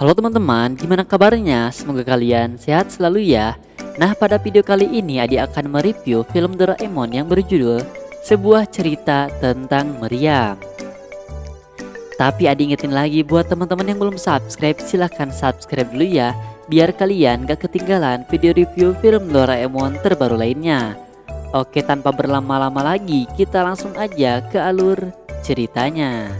Halo teman-teman, gimana kabarnya? Semoga kalian sehat selalu ya. Nah, pada video kali ini adik akan mereview film Doraemon yang berjudul Sebuah Cerita Tentang Meriam. Tapi adik ingetin lagi buat teman-teman yang belum subscribe, silahkan subscribe dulu ya, biar kalian gak ketinggalan video review film Doraemon terbaru lainnya. Oke, tanpa berlama-lama lagi, kita langsung aja ke alur ceritanya.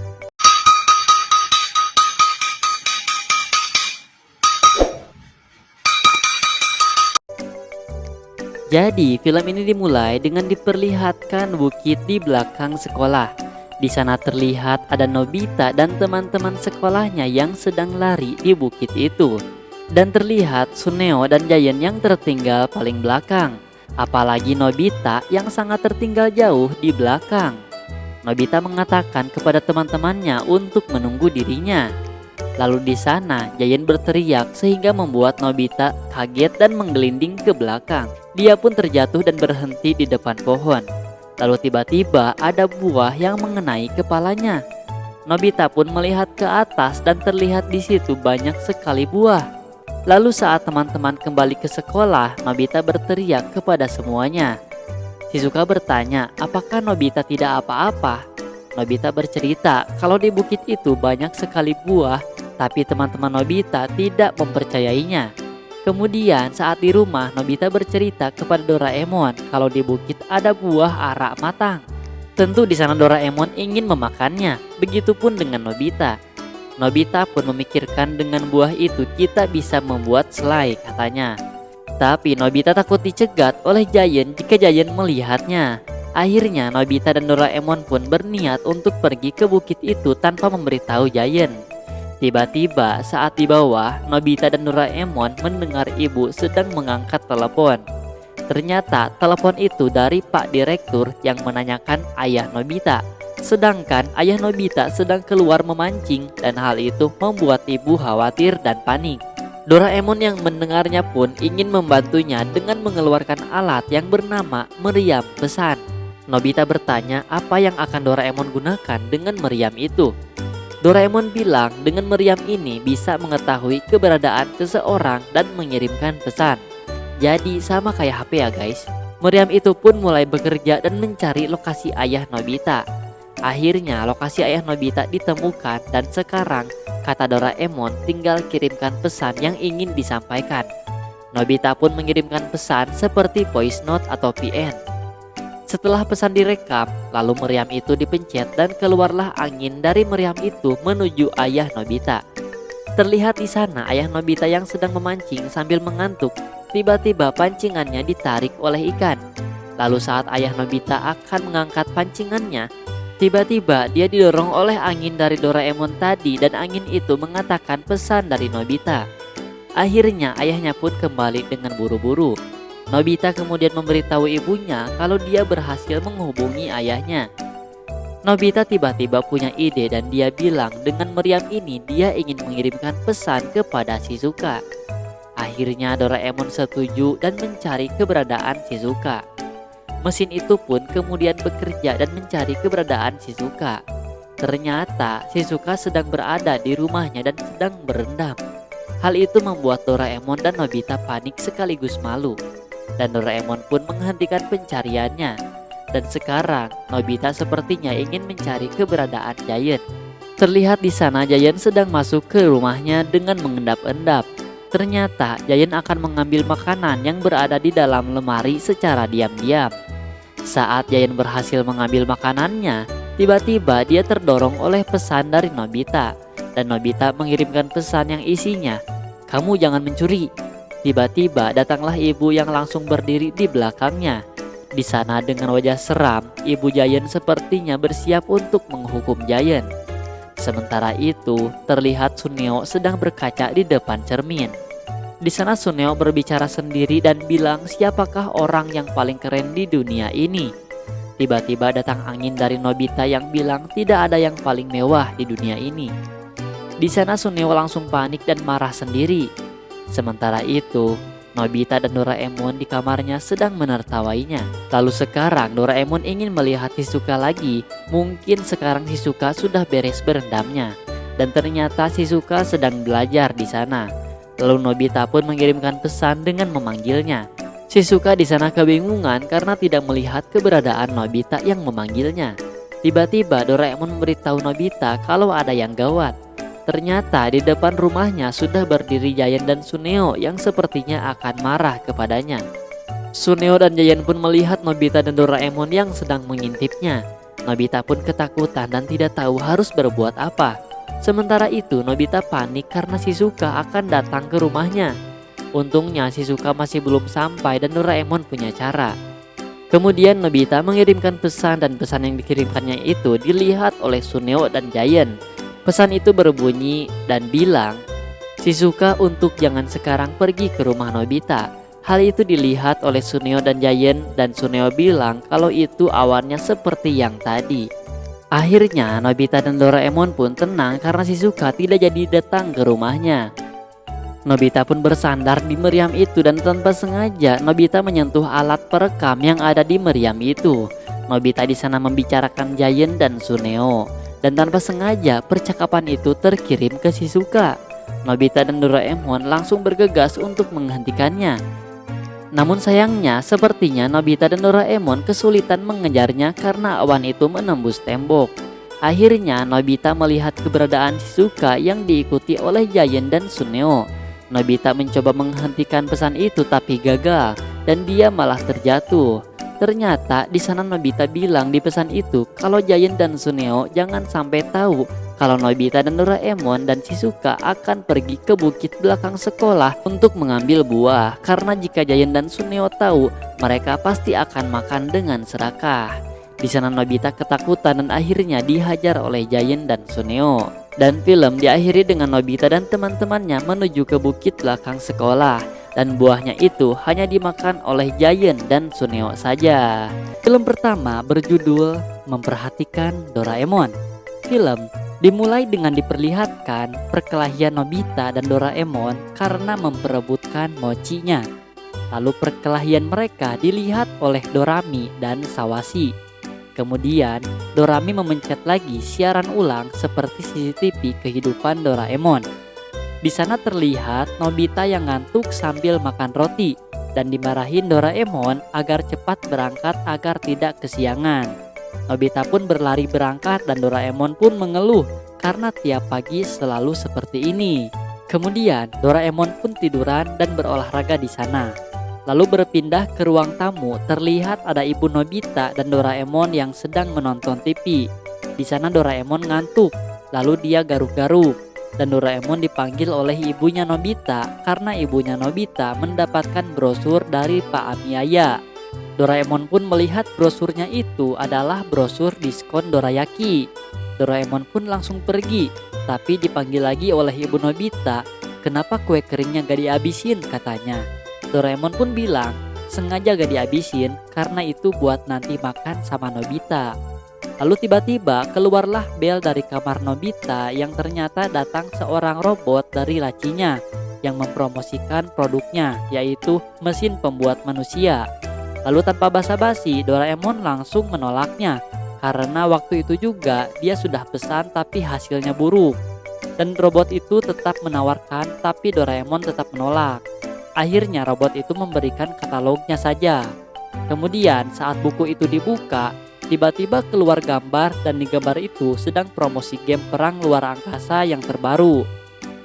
Jadi, film ini dimulai dengan diperlihatkan bukit di belakang sekolah. Di sana terlihat ada Nobita dan teman-teman sekolahnya yang sedang lari di bukit itu. Dan terlihat Suneo dan Giant yang tertinggal paling belakang. Apalagi Nobita yang sangat tertinggal jauh di belakang. Nobita mengatakan kepada teman-temannya untuk menunggu dirinya. Lalu di sana Giant berteriak sehingga membuat Nobita kaget dan menggelinding ke belakang. Dia pun terjatuh dan berhenti di depan pohon. Lalu tiba-tiba ada buah yang mengenai kepalanya. Nobita pun melihat ke atas dan terlihat di situ banyak sekali buah. Lalu saat teman-teman kembali ke sekolah, Nobita berteriak kepada semuanya. Shizuka bertanya, apakah Nobita tidak apa-apa? Nobita bercerita kalau di bukit itu banyak sekali buah, tapi teman-teman Nobita tidak mempercayainya. Kemudian saat di rumah, Nobita bercerita kepada Doraemon kalau di bukit ada buah ara matang. Tentu di sana Doraemon ingin memakannya, begitupun dengan Nobita. Nobita pun memikirkan dengan buah itu kita bisa membuat selai, katanya. Tapi Nobita takut dicegat oleh Giant jika Giant melihatnya. Akhirnya Nobita dan Doraemon pun berniat untuk pergi ke bukit itu tanpa memberitahu Giant. Tiba-tiba saat di bawah, Nobita dan Doraemon mendengar ibu sedang mengangkat telepon. Ternyata telepon itu dari Pak Direktur yang menanyakan ayah Nobita. Sedangkan ayah Nobita sedang keluar memancing dan hal itu membuat ibu khawatir dan panik. Doraemon yang mendengarnya pun ingin membantunya dengan mengeluarkan alat yang bernama meriam pesan. Nobita bertanya apa yang akan Doraemon gunakan dengan meriam itu. Doraemon bilang dengan meriam ini bisa mengetahui keberadaan seseorang dan mengirimkan pesan. Jadi sama kayak HP ya guys. Meriam itu pun mulai bekerja dan mencari lokasi ayah Nobita. Akhirnya lokasi ayah Nobita ditemukan dan sekarang kata Doraemon tinggal kirimkan pesan yang ingin disampaikan. Nobita pun mengirimkan pesan seperti voice note atau VN. Setelah pesan direkam, lalu meriam itu dipencet dan keluarlah angin dari meriam itu menuju ayah Nobita. Terlihat di sana ayah Nobita yang sedang memancing sambil mengantuk. Tiba-tiba pancingannya ditarik oleh ikan. Lalu saat ayah Nobita akan mengangkat pancingannya, tiba-tiba dia didorong oleh angin dari Doraemon tadi dan angin itu mengatakan pesan dari Nobita. Akhirnya ayahnya pun kembali dengan buru-buru. Nobita kemudian memberitahu ibunya kalau dia berhasil menghubungi ayahnya. Nobita tiba-tiba punya ide dan dia bilang dengan meriam ini dia ingin mengirimkan pesan kepada Shizuka. Akhirnya Doraemon setuju dan mencari keberadaan Shizuka. Mesin itu pun kemudian bekerja dan mencari keberadaan Shizuka. Ternyata Shizuka sedang berada di rumahnya dan sedang berendam. Hal itu membuat Doraemon dan Nobita panik sekaligus malu. Dan Doraemon pun menghentikan pencariannya. Dan sekarang Nobita sepertinya ingin mencari keberadaan Giant. Terlihat di sana Giant sedang masuk ke rumahnya dengan mengendap-endap. Ternyata Giant akan mengambil makanan yang berada di dalam lemari secara diam-diam. Saat Giant berhasil mengambil makanannya, tiba-tiba dia terdorong oleh pesan dari Nobita. Dan Nobita mengirimkan pesan yang isinya, "Kamu jangan mencuri." Tiba-tiba datanglah ibu yang langsung berdiri di belakangnya. Di sana dengan wajah seram, ibu Giant sepertinya bersiap untuk menghukum Giant. Sementara itu, terlihat Suneo sedang berkaca di depan cermin. Di sana Suneo berbicara sendiri dan bilang siapakah orang yang paling keren di dunia ini. Tiba-tiba datang angin dari Nobita yang bilang tidak ada yang paling mewah di dunia ini. Di sana Suneo langsung panik dan marah sendiri. Sementara itu, Nobita dan Doraemon di kamarnya sedang menertawainya. Lalu sekarang Doraemon ingin melihat Shizuka lagi. Mungkin sekarang Shizuka sudah beres berendamnya. dan ternyata Shizuka sedang belajar di sana. Lalu Nobita pun mengirimkan pesan dengan memanggilnya. Shizuka di sana kebingungan karena tidak melihat keberadaan Nobita yang memanggilnya. Tiba-tiba Doraemon memberitahu Nobita kalau ada yang gawat. Ternyata di depan rumahnya sudah berdiri Giant dan Suneo yang sepertinya akan marah kepadanya. Suneo dan Giant pun melihat Nobita dan Doraemon yang sedang mengintipnya. Nobita pun ketakutan dan tidak tahu harus berbuat apa. Sementara itu Nobita panik karena Shizuka akan datang ke rumahnya. Untungnya Shizuka masih belum sampai dan Doraemon punya cara. Kemudian Nobita mengirimkan pesan dan pesan yang dikirimkannya itu dilihat oleh Suneo dan Giant. Pesan itu berbunyi dan bilang, Shizuka untuk jangan sekarang pergi ke rumah Nobita. Hal itu dilihat oleh Suneo dan Giant dan Suneo bilang kalau itu awannya seperti yang tadi. Akhirnya Nobita dan Doraemon pun tenang karena Shizuka tidak jadi datang ke rumahnya. Nobita pun bersandar di meriam itu dan tanpa sengaja Nobita menyentuh alat perekam yang ada di meriam itu. Nobita di sana membicarakan Giant dan Suneo dan tanpa sengaja percakapan itu terkirim ke Shizuka. Nobita dan Doraemon langsung bergegas untuk menghentikannya. Namun sayangnya sepertinya Nobita dan Doraemon kesulitan mengejarnya karena awan itu menembus tembok. Akhirnya Nobita melihat keberadaan Shizuka yang diikuti oleh Giant dan Suneo. Nobita mencoba menghentikan pesan itu tapi gagal dan dia malah terjatuh. Ternyata di sana Nobita bilang di pesan itu kalau Giant dan Suneo jangan sampai tahu kalau Nobita dan Doraemon dan Shizuka akan pergi ke bukit belakang sekolah untuk mengambil buah. Karena jika Giant dan Suneo tahu, mereka pasti akan makan dengan serakah. Di sana Nobita ketakutan dan akhirnya dihajar oleh Giant dan Suneo. Dan film diakhiri dengan Nobita dan teman-temannya menuju ke bukit belakang sekolah. Dan buahnya itu hanya dimakan oleh Giant dan Suneo saja. Film pertama berjudul Memperhatikan Doraemon. Film dimulai dengan diperlihatkan perkelahian Nobita dan Doraemon karena memperebutkan mochinya. Lalu perkelahian mereka dilihat oleh Dorami dan Sawasi. Kemudian Dorami memencet lagi siaran ulang seperti CCTV kehidupan Doraemon. Di sana terlihat Nobita yang ngantuk sambil makan roti dan dimarahin Doraemon agar cepat berangkat agar tidak kesiangan. Nobita pun berlari berangkat dan Doraemon pun mengeluh karena tiap pagi selalu seperti ini. Kemudian Doraemon pun tiduran dan berolahraga di sana. Lalu berpindah ke ruang tamu, terlihat ada ibu Nobita dan Doraemon yang sedang menonton TV. Di sana Doraemon ngantuk, lalu dia garuk-garuk. Dan Doraemon dipanggil oleh ibunya Nobita karena ibunya Nobita mendapatkan brosur dari Pak Amiyaya. Doraemon pun melihat brosurnya itu adalah brosur diskon dorayaki. Doraemon pun langsung pergi, tapi dipanggil lagi oleh ibu Nobita. Kenapa kue keringnya gak dihabisin, katanya. Doraemon pun bilang, sengaja gak dihabisin karena itu buat nanti makan sama Nobita. Lalu tiba-tiba keluarlah bel dari kamar Nobita yang ternyata datang seorang robot dari lacinya yang mempromosikan produknya, yaitu mesin pembuat manusia. Lalu tanpa basa-basi Doraemon langsung menolaknya karena waktu itu juga dia sudah pesan tapi hasilnya buruk. Dan robot itu tetap menawarkan tapi Doraemon tetap menolak. Akhirnya robot itu memberikan katalognya saja. Kemudian saat buku itu dibuka, tiba-tiba keluar gambar dan di gambar itu sedang promosi game perang luar angkasa yang terbaru.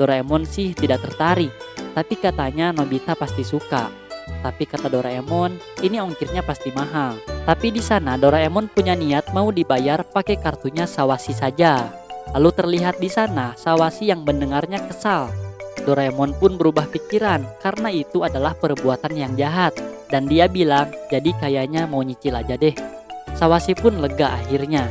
Doraemon sih tidak tertarik, tapi katanya Nobita pasti suka. Tapi kata Doraemon, ini ongkirnya pasti mahal. Tapi di sana Doraemon punya niat mau dibayar pakai kartunya Sawasi saja. Lalu terlihat di sana Sawasi yang mendengarnya kesal. Doraemon pun berubah pikiran karena itu adalah perbuatan yang jahat. Dan dia bilang, jadi kayaknya mau nyicil aja deh. Sawasi pun lega akhirnya.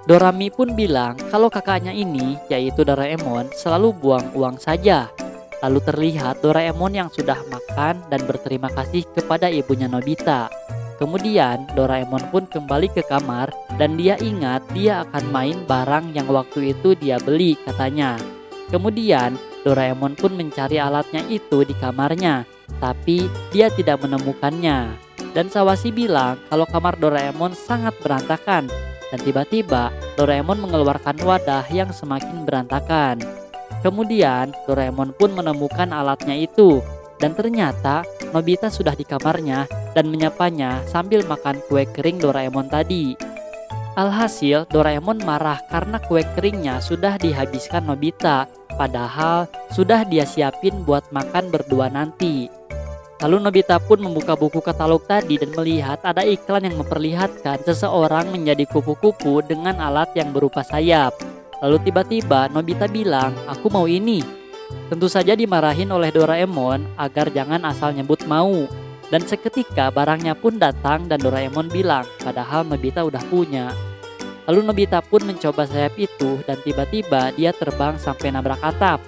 Dorami pun bilang kalau kakaknya ini, yaitu Doraemon, selalu buang uang saja. Lalu terlihat Doraemon yang sudah makan dan berterima kasih kepada ibunya Nobita. Kemudian Doraemon pun kembali ke kamar dan dia ingat dia akan main barang yang waktu itu dia beli, katanya. Kemudian Doraemon pun mencari alatnya itu di kamarnya, tapi dia tidak menemukannya. Dan Sawasi bilang kalau kamar Doraemon sangat berantakan Dan tiba-tiba Doraemon mengeluarkan wadah yang semakin berantakan. Kemudian Doraemon pun menemukan alatnya itu. Dan ternyata Nobita sudah di kamarnya dan menyapanya sambil makan kue kering Doraemon tadi. Alhasil Doraemon marah karena kue keringnya sudah dihabiskan Nobita, padahal sudah dia siapin buat makan berdua nanti. Lalu Nobita pun membuka buku katalog tadi dan melihat ada iklan yang memperlihatkan seseorang menjadi kupu-kupu dengan alat yang berupa sayap. Lalu tiba-tiba Nobita bilang, "Aku mau ini." Tentu saja dimarahin oleh Doraemon agar jangan asal nyebut mau. Dan seketika barangnya pun datang dan Doraemon bilang, padahal Nobita udah punya. Lalu Nobita pun mencoba sayap itu dan tiba-tiba dia terbang sampai nabrak atap.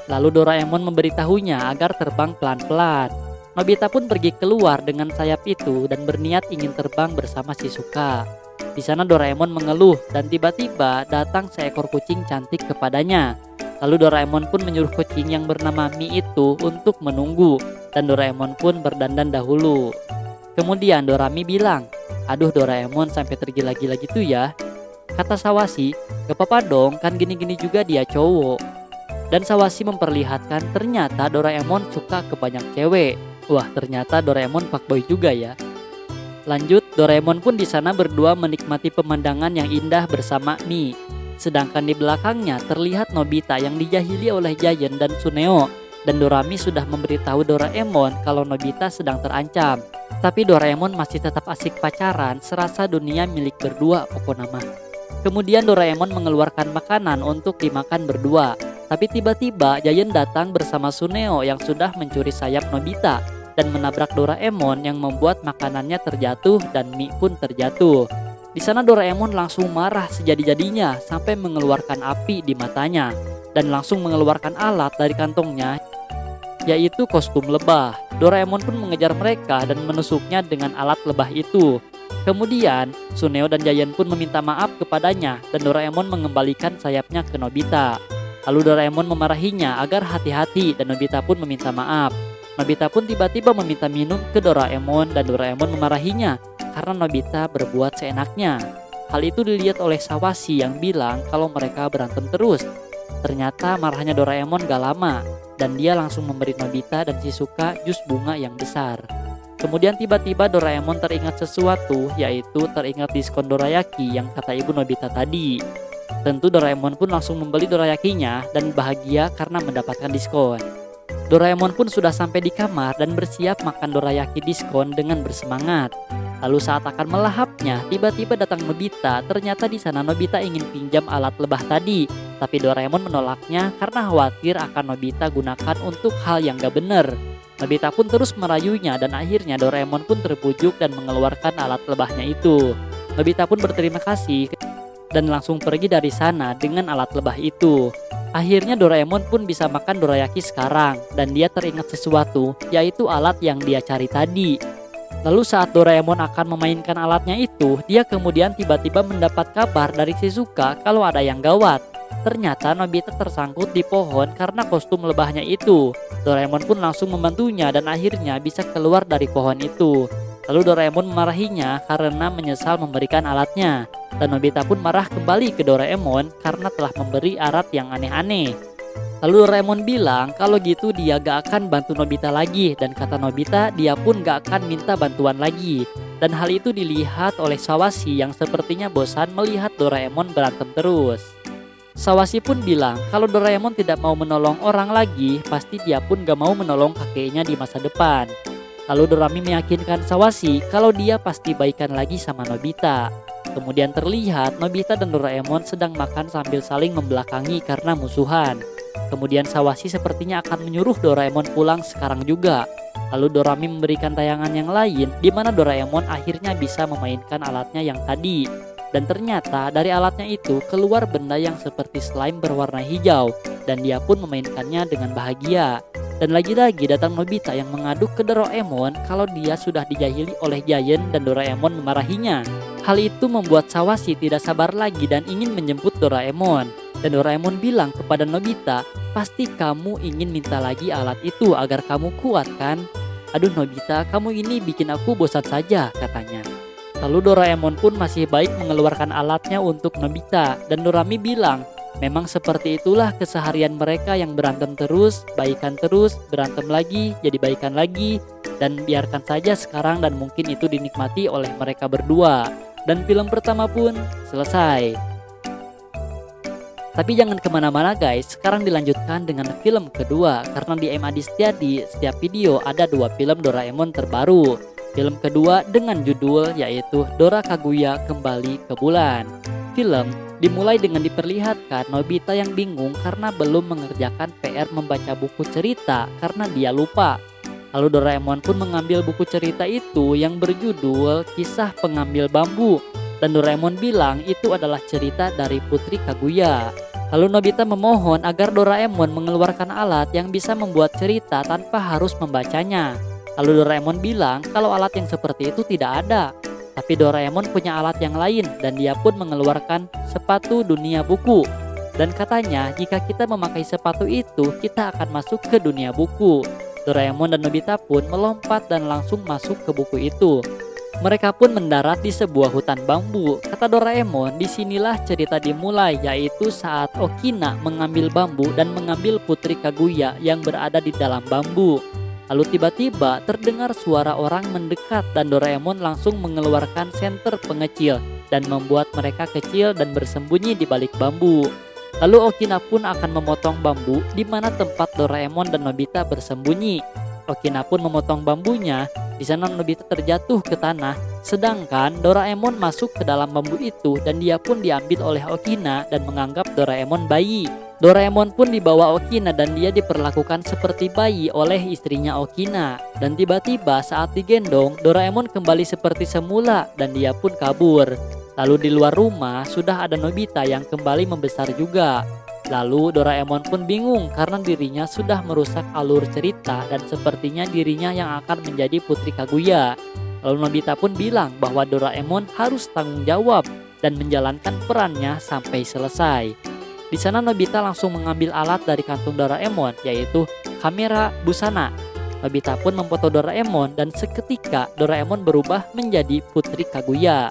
Lalu Doraemon memberitahunya agar terbang pelan-pelan. Nobita pun pergi keluar dengan sayap itu dan berniat ingin terbang bersama Shizuka. Di sana Doraemon mengeluh dan tiba-tiba datang seekor kucing cantik kepadanya. Lalu Doraemon pun menyuruh kucing yang bernama Mi itu untuk menunggu dan Doraemon pun berdandan dahulu. Kemudian Dorami bilang, "Aduh Doraemon sampai tergila-gila gitu ya." Kata Sawasi, "Gak apa-apa dong, kan gini-gini juga dia cowok." Dan Sawasi memperlihatkan ternyata Doraemon suka ke banyak cewek. Wah, ternyata Doraemon fuckboy juga ya. Lanjut, Doraemon pun di sana berdua menikmati pemandangan yang indah bersama Mi. Sedangkan di belakangnya terlihat Nobita yang dijahili oleh Giant dan Suneo. Dan Dorami sudah memberitahu Doraemon kalau Nobita sedang terancam. Tapi Doraemon masih tetap asik pacaran serasa dunia milik berdua pokoknya mah. Kemudian Doraemon mengeluarkan makanan untuk dimakan berdua. Tapi tiba-tiba Giant datang bersama Suneo yang sudah mencuri sayap Nobita dan menabrak Doraemon yang membuat makanannya terjatuh dan mie pun terjatuh. Di sana Doraemon langsung marah sejadi-jadinya sampai mengeluarkan api di matanya dan langsung mengeluarkan alat dari kantongnya, yaitu kostum lebah. Doraemon pun mengejar mereka dan menusuknya dengan alat lebah itu. Kemudian Suneo dan Giant pun meminta maaf kepadanya dan Doraemon mengembalikan sayapnya ke Nobita. Lalu Doraemon memarahinya agar hati-hati dan Nobita pun meminta maaf. Nobita pun tiba-tiba meminta minum ke Doraemon dan Doraemon memarahinya karena Nobita berbuat seenaknya. Hal itu dilihat oleh Sawasi yang bilang kalau mereka berantem terus. Ternyata marahnya Doraemon gak lama dan dia langsung memberi Nobita dan Shizuka jus bunga yang besar. Kemudian tiba-tiba Doraemon teringat sesuatu, yaitu teringat diskon dorayaki yang kata ibu Nobita tadi. Tentu Doraemon pun langsung membeli dorayakinya dan bahagia karena mendapatkan diskon. Doraemon pun sudah sampai di kamar dan bersiap makan dorayaki diskon dengan bersemangat. Lalu saat akan melahapnya, tiba-tiba datang Nobita. Ternyata di sana Nobita ingin pinjam alat lebah tadi, tapi Doraemon menolaknya karena khawatir akan Nobita gunakan untuk hal yang gak bener. Nobita pun terus merayunya dan akhirnya Doraemon pun terbujuk dan mengeluarkan alat lebahnya itu. Nobita pun berterima kasih dan langsung pergi dari sana dengan alat lebah itu. Akhirnya Doraemon pun bisa makan dorayaki sekarang dan dia teringat sesuatu, yaitu alat yang dia cari tadi. Lalu saat Doraemon akan memainkan alatnya itu, dia kemudian tiba-tiba mendapat kabar dari Shizuka kalau ada yang gawat. Ternyata Nobita tersangkut di pohon karena kostum lebahnya itu. Doraemon pun langsung membantunya dan akhirnya bisa keluar dari pohon itu. Lalu Doraemon memarahinya karena menyesal memberikan alatnya. Dan Nobita pun marah kembali ke Doraemon karena telah memberi alat yang aneh-aneh. Lalu Doraemon bilang kalau gitu dia gak akan bantu Nobita lagi. Dan kata Nobita dia pun gak akan minta bantuan lagi. Dan hal itu dilihat oleh Sawasi yang sepertinya bosan melihat Doraemon berantem terus. Sawasi pun bilang kalau Doraemon tidak mau menolong orang lagi, pasti dia pun gak mau menolong kakeknya di masa depan. Lalu Dorami meyakinkan Sawasi kalau dia pasti baikan lagi sama Nobita. Kemudian terlihat Nobita dan Doraemon sedang makan sambil saling membelakangi karena musuhan. Kemudian Sawasi sepertinya akan menyuruh Doraemon pulang sekarang juga. Lalu Dorami memberikan tayangan yang lain di mana Doraemon akhirnya bisa memainkan alatnya yang tadi. Dan ternyata dari alatnya itu keluar benda yang seperti slime berwarna hijau dan dia pun memainkannya dengan bahagia. Dan lagi-lagi datang Nobita yang mengaduk ke Doraemon kalau dia sudah dijahili oleh Giant dan Doraemon memarahinya. Hal itu membuat Sawasi tidak sabar lagi dan ingin menjemput Doraemon. Dan Doraemon bilang kepada Nobita, pasti kamu ingin minta lagi alat itu agar kamu kuat kan? Aduh Nobita, kamu ini bikin aku bosan saja, katanya. Lalu Doraemon pun masih baik mengeluarkan alatnya untuk Nobita, dan Dorami bilang, memang seperti itulah keseharian mereka yang berantem terus, baikan terus, berantem lagi, jadi baikan lagi, dan biarkan saja sekarang dan mungkin itu dinikmati oleh mereka berdua. Dan film pertama pun selesai. Tapi jangan kemana-mana guys, sekarang dilanjutkan dengan film kedua. Karena di MAD Setiadi, setiap video ada 2 film Doraemon terbaru. Film kedua dengan judul yaitu Dora Kaguya Kembali ke Bulan. Film dimulai dengan diperlihatkan Nobita yang bingung karena belum mengerjakan PR membaca buku cerita karena dia lupa. Lalu Doraemon pun mengambil buku cerita itu yang berjudul Kisah Pengambil Bambu. Dan Doraemon bilang itu adalah cerita dari Putri Kaguya. Lalu Nobita memohon agar Doraemon mengeluarkan alat yang bisa membuat cerita tanpa harus membacanya. Lalu Doraemon bilang kalau alat yang seperti itu tidak ada. Tapi Doraemon punya alat yang lain dan dia pun mengeluarkan sepatu dunia buku. Dan katanya jika kita memakai sepatu itu kita akan masuk ke dunia buku. Doraemon dan Nobita pun melompat dan langsung masuk ke buku itu. Mereka pun mendarat di sebuah hutan bambu. Kata Doraemon, disinilah cerita dimulai, yaitu saat Okina mengambil bambu dan mengambil Putri Kaguya yang berada di dalam bambu. Lalu tiba-tiba terdengar suara orang mendekat dan Doraemon langsung mengeluarkan senter pengecil dan membuat mereka kecil dan bersembunyi di balik bambu. Lalu Okina pun akan memotong bambu di mana tempat Doraemon dan Nobita bersembunyi. Okina pun memotong bambunya. Di sana Nobita terjatuh ke tanah, sedangkan Doraemon masuk ke dalam bambu itu dan dia pun diambil oleh Okina dan menganggap Doraemon bayi. Doraemon pun dibawa Okina dan dia diperlakukan seperti bayi oleh istrinya Okina. Dan tiba-tiba saat digendong, Doraemon kembali seperti semula dan dia pun kabur. Lalu di luar rumah sudah ada Nobita yang kembali membesar juga. Lalu Doraemon pun bingung karena dirinya sudah merusak alur cerita dan sepertinya dirinya yang akan menjadi Putri Kaguya. Lalu Nobita pun bilang bahwa Doraemon harus tanggung jawab dan menjalankan perannya sampai selesai. Di sana Nobita langsung mengambil alat dari kantung Doraemon yaitu kamera busana. Nobita pun memfoto Doraemon dan seketika Doraemon berubah menjadi Putri Kaguya.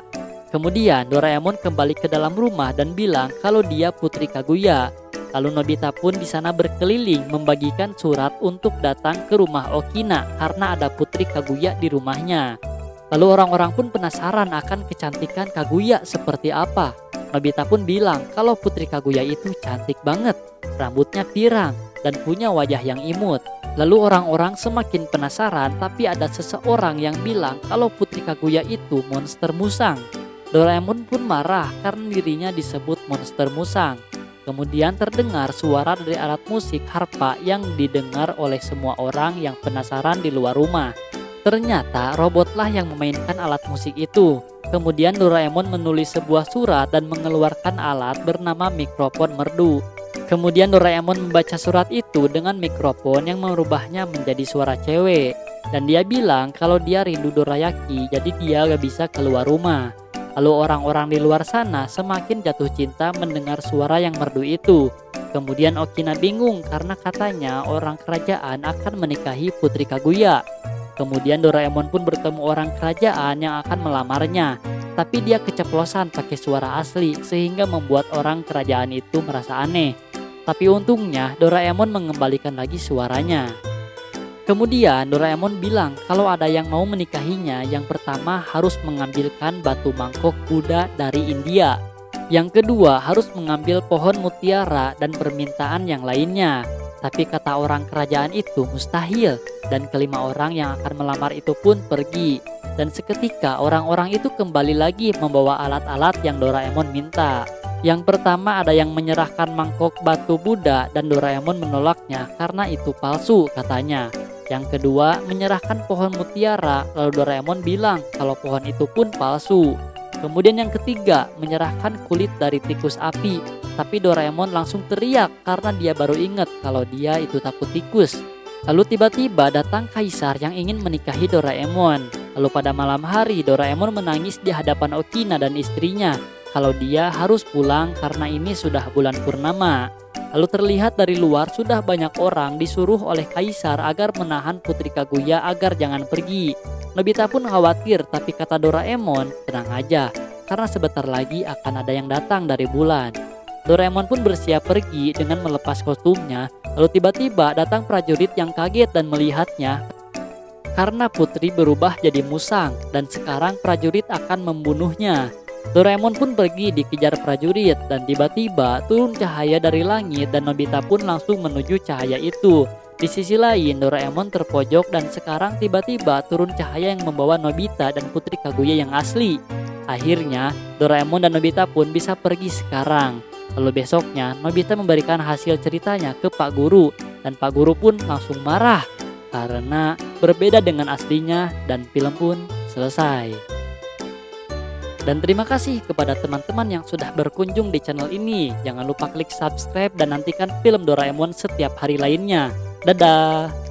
Kemudian Doraemon kembali ke dalam rumah dan bilang kalau dia Putri Kaguya. Lalu Nobita pun di sana berkeliling membagikan surat untuk datang ke rumah Okina karena ada Putri Kaguya di rumahnya. Lalu orang-orang pun penasaran akan kecantikan Kaguya seperti apa. Nobita pun bilang kalau Putri Kaguya itu cantik banget, rambutnya pirang dan punya wajah yang imut. Lalu orang-orang semakin penasaran tapi ada seseorang yang bilang kalau Putri Kaguya itu monster musang. Doraemon pun marah karena dirinya disebut monster musang. Kemudian terdengar suara dari alat musik harpa yang didengar oleh semua orang yang penasaran di luar rumah. Ternyata robotlah yang memainkan alat musik itu. Kemudian Doraemon menulis sebuah surat dan mengeluarkan alat bernama mikrofon merdu. Kemudian Doraemon membaca surat itu dengan mikrofon yang merubahnya menjadi suara cewek. Dan dia bilang kalau dia rindu Dorayaki jadi dia gak bisa keluar rumah. Lalu orang-orang di luar sana semakin jatuh cinta mendengar suara yang merdu itu. Kemudian Okina bingung karena katanya orang kerajaan akan menikahi Putri Kaguya. Kemudian Doraemon pun bertemu orang kerajaan yang akan melamarnya. Tapi dia keceplosan pakai suara asli sehingga membuat orang kerajaan itu merasa aneh. Tapi untungnya Doraemon mengembalikan lagi suaranya. Kemudian Doraemon bilang kalau ada yang mau menikahinya, yang pertama harus mengambilkan batu mangkok Buddha dari India. Yang kedua harus mengambil pohon mutiara dan permintaan yang lainnya. Tapi kata orang kerajaan itu mustahil dan kelima orang yang akan melamar itu pun pergi. Dan seketika orang-orang itu kembali lagi membawa alat-alat yang Doraemon minta. Yang pertama ada yang menyerahkan mangkok batu Buddha dan Doraemon menolaknya karena itu palsu katanya. Yang kedua menyerahkan pohon mutiara, lalu Doraemon bilang kalau pohon itu pun palsu. Kemudian yang ketiga menyerahkan kulit dari tikus api, tapi Doraemon langsung teriak karena dia baru ingat kalau dia itu takut tikus. Lalu tiba-tiba datang kaisar yang ingin menikahi Doraemon. Lalu pada malam hari Doraemon menangis di hadapan Okina dan istrinya kalau dia harus pulang karena ini sudah bulan purnama. Lalu terlihat dari luar sudah banyak orang disuruh oleh kaisar agar menahan Putri Kaguya agar jangan pergi. Nobita pun khawatir, tapi kata Doraemon, tenang aja, karena sebentar lagi akan ada yang datang dari bulan. Doraemon pun bersiap pergi dengan melepas kostumnya, lalu tiba-tiba datang prajurit yang kaget dan melihatnya karena putri berubah jadi musang dan sekarang prajurit akan membunuhnya. Doraemon pun pergi dikejar prajurit dan tiba-tiba turun cahaya dari langit dan Nobita pun langsung menuju cahaya itu. Di sisi lain, Doraemon terpojok dan sekarang tiba-tiba turun cahaya yang membawa Nobita dan Putri Kaguya yang asli. Akhirnya, Doraemon dan Nobita pun bisa pergi sekarang. Lalu besoknya, Nobita memberikan hasil ceritanya ke Pak Guru dan Pak Guru pun langsung marah karena berbeda dengan aslinya dan film pun selesai. Dan terima kasih kepada teman-teman yang sudah berkunjung di channel ini. Jangan lupa klik subscribe dan nantikan film Doraemon setiap hari lainnya. Dadah!